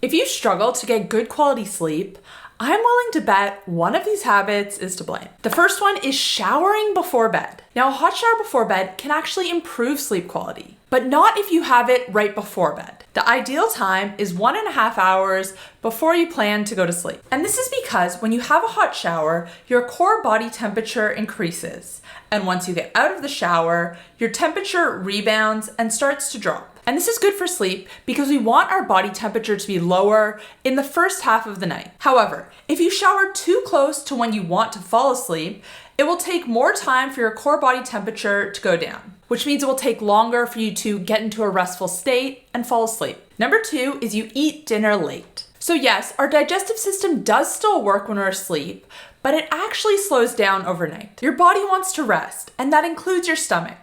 If you struggle to get good quality sleep, I'm willing to bet one of these habits is to blame. The first one is showering before bed. Now, a hot shower before bed can actually improve sleep quality, but not if you have it right before bed. The ideal time is 1.5 hours before you plan to go to sleep. And this is because when you have a hot shower, your core body temperature increases. And once you get out of the shower, your temperature rebounds and starts to drop. And this is good for sleep because we want our body temperature to be lower in the first half of the night. However, if you shower too close to when you want to fall asleep, it will take more time for your core body temperature to go down, which means it will take longer for you to get into a restful state and fall asleep. Number 2 is you eat dinner late. So yes, our digestive system does still work when we're asleep, but it actually slows down overnight. Your body wants to rest, and that includes your stomach.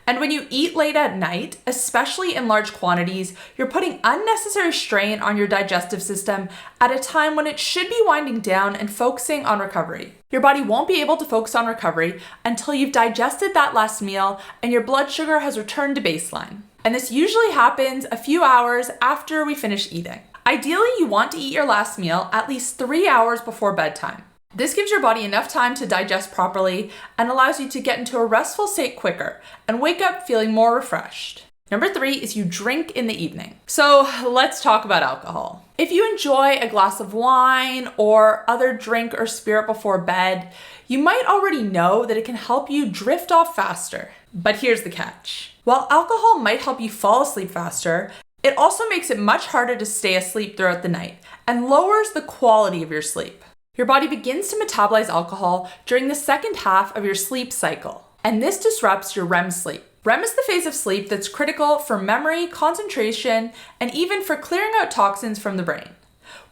And when you eat late at night, especially in large quantities, you're putting unnecessary strain on your digestive system at a time when it should be winding down and focusing on recovery. Your body won't be able to focus on recovery until you've digested that last meal and your blood sugar has returned to baseline. And this usually happens a few hours after we finish eating. Ideally, you want to eat your last meal at least 3 hours before bedtime. This gives your body enough time to digest properly and allows you to get into a restful state quicker and wake up feeling more refreshed. Number 3 is you drink in the evening. So let's talk about alcohol. If you enjoy a glass of wine or other drink or spirit before bed, you might already know that it can help you drift off faster. But here's the catch. While alcohol might help you fall asleep faster, it also makes it much harder to stay asleep throughout the night and lowers the quality of your sleep. Your body begins to metabolize alcohol during the second half of your sleep cycle, and this disrupts your REM sleep. REM is the phase of sleep that's critical for memory, concentration, and even for clearing out toxins from the brain.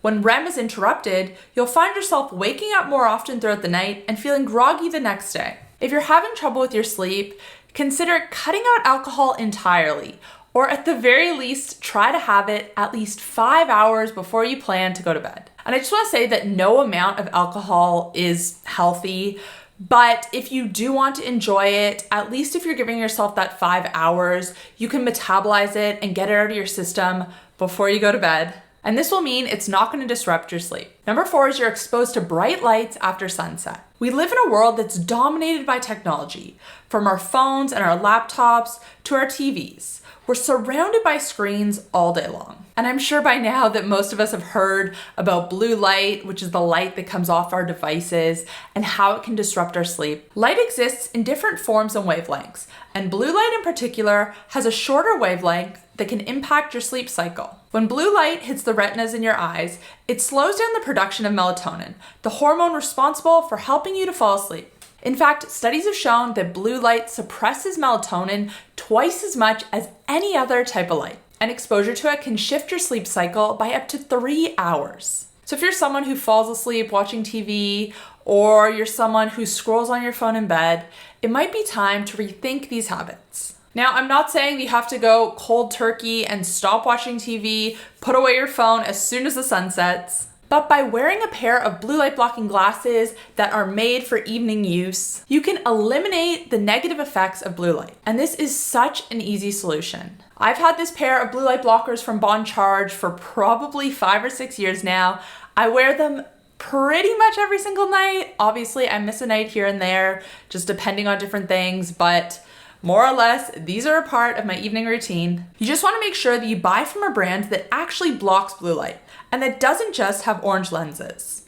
When REM is interrupted, you'll find yourself waking up more often throughout the night and feeling groggy the next day. If you're having trouble with your sleep, consider cutting out alcohol entirely, or at the very least, try to have it at least 5 hours before you plan to go to bed. And I just want to say that no amount of alcohol is healthy, but if you do want to enjoy it, at least if you're giving yourself that 5 hours, you can metabolize it and get it out of your system before you go to bed. And this will mean it's not going to disrupt your sleep. Number 4 is you're exposed to bright lights after sunset. We live in a world that's dominated by technology, from our phones and our laptops to our TVs. We're surrounded by screens all day long. And I'm sure by now that most of us have heard about blue light, which is the light that comes off our devices, and how it can disrupt our sleep. Light exists in different forms and wavelengths, and blue light in particular has a shorter wavelength that can impact your sleep cycle. When blue light hits the retinas in your eyes, it slows down the production of melatonin, the hormone responsible for helping you to fall asleep. In fact, studies have shown that blue light suppresses melatonin twice as much as any other type of light, and exposure to it can shift your sleep cycle by up to 3 hours. So if you're someone who falls asleep watching TV, or you're someone who scrolls on your phone in bed, it might be time to rethink these habits. Now, I'm not saying that you have to go cold turkey and stop watching TV, put away your phone as soon as the sun sets. But by wearing a pair of blue light blocking glasses that are made for evening use, you can eliminate the negative effects of blue light. And this is such an easy solution. I've had this pair of blue light blockers from Bon Charge for probably 5 or 6 years now. I wear them pretty much every single night. Obviously, I miss a night here and there, just depending on different things, but more or less, these are a part of my evening routine. You just want to make sure that you buy from a brand that actually blocks blue light and that doesn't just have orange lenses.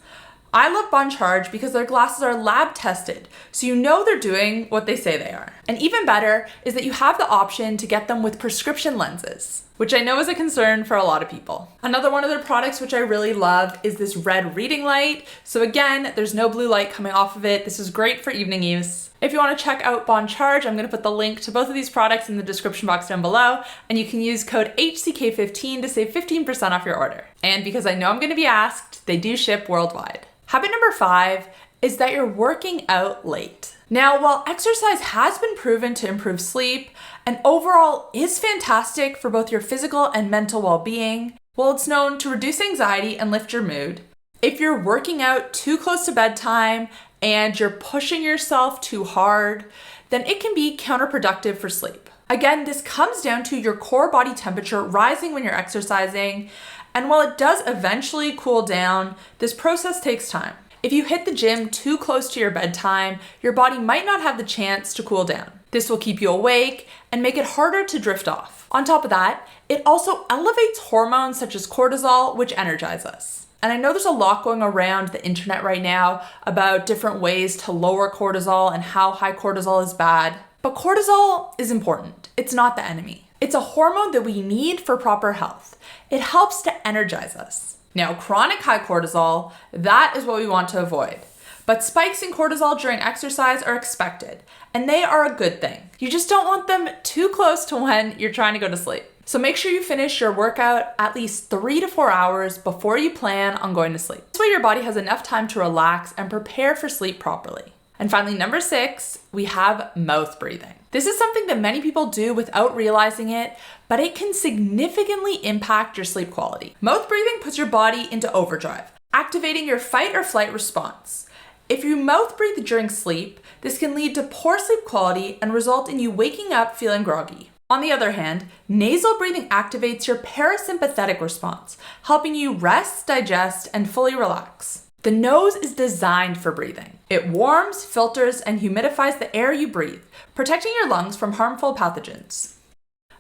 I love Bon Charge because their glasses are lab tested, so you know they're doing what they say they are. And even better is that you have the option to get them with prescription lenses, which I know is a concern for a lot of people. Another one of their products which I really love is this red reading light. So again, there's no blue light coming off of it. This is great for evening use. If you want to check out Bon Charge, I'm going to put the link to both of these products in the description box down below, and you can use code HCK15 to save 15% off your order. And because I know I'm going to be asked, they do ship worldwide. Habit number 5 is that you're working out late. Now, while exercise has been proven to improve sleep and overall is fantastic for both your physical and mental well-being, while it's known to reduce anxiety and lift your mood, if you're working out too close to bedtime and you're pushing yourself too hard, then it can be counterproductive for sleep. Again, this comes down to your core body temperature rising when you're exercising, And while it does eventually cool down, this process takes time. If you hit the gym too close to your bedtime, your body might not have the chance to cool down. This will keep you awake and make it harder to drift off. On top of that, it also elevates hormones such as cortisol, which energize us. And I know there's a lot going around the internet right now about different ways to lower cortisol and how high cortisol is bad. But cortisol is important. It's not the enemy. It's a hormone that we need for proper health. It helps to energize us. Now, chronic high cortisol, that is what we want to avoid. But spikes in cortisol during exercise are expected, and they are a good thing. You just don't want them too close to when you're trying to go to sleep. So make sure you finish your workout at least 3 to 4 hours before you plan on going to sleep. This way your body has enough time to relax and prepare for sleep properly. And finally, number 6, we have mouth breathing. This is something that many people do without realizing it, but it can significantly impact your sleep quality. Mouth breathing puts your body into overdrive, activating your fight or flight response. If you mouth breathe during sleep, this can lead to poor sleep quality and result in you waking up feeling groggy. On the other hand, nasal breathing activates your parasympathetic response, helping you rest, digest, and fully relax. The nose is designed for breathing. It warms, filters, and humidifies the air you breathe, protecting your lungs from harmful pathogens.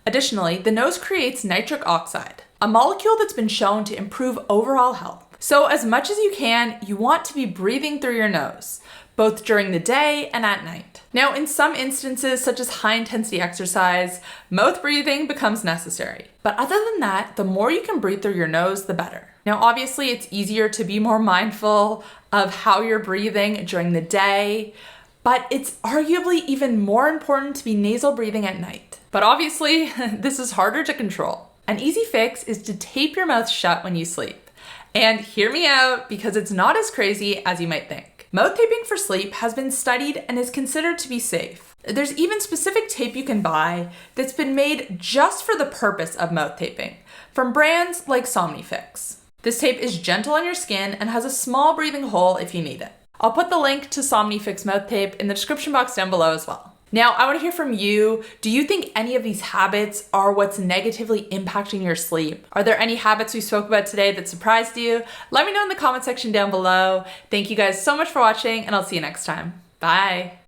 Additionally, the nose creates nitric oxide, a molecule that's been shown to improve overall health. So as much as you can, you want to be breathing through your nose, both during the day and at night. Now, in some instances, such as high-intensity exercise, mouth breathing becomes necessary. But other than that, the more you can breathe through your nose, the better. Now, obviously, it's easier to be more mindful of how you're breathing during the day, but it's arguably even more important to be nasal breathing at night. But obviously, this is harder to control. An easy fix is to tape your mouth shut when you sleep. And hear me out, because it's not as crazy as you might think. Mouth taping for sleep has been studied and is considered to be safe. There's even specific tape you can buy that's been made just for the purpose of mouth taping, from brands like Somnifix. This tape is gentle on your skin and has a small breathing hole if you need it. I'll put the link to Somnifix mouth tape in the description box down below as well. Now, I want to hear from you. Do you think any of these habits are what's negatively impacting your sleep? Are there any habits we spoke about today that surprised you? Let me know in the comment section down below. Thank you guys so much for watching, and I'll see you next time. Bye.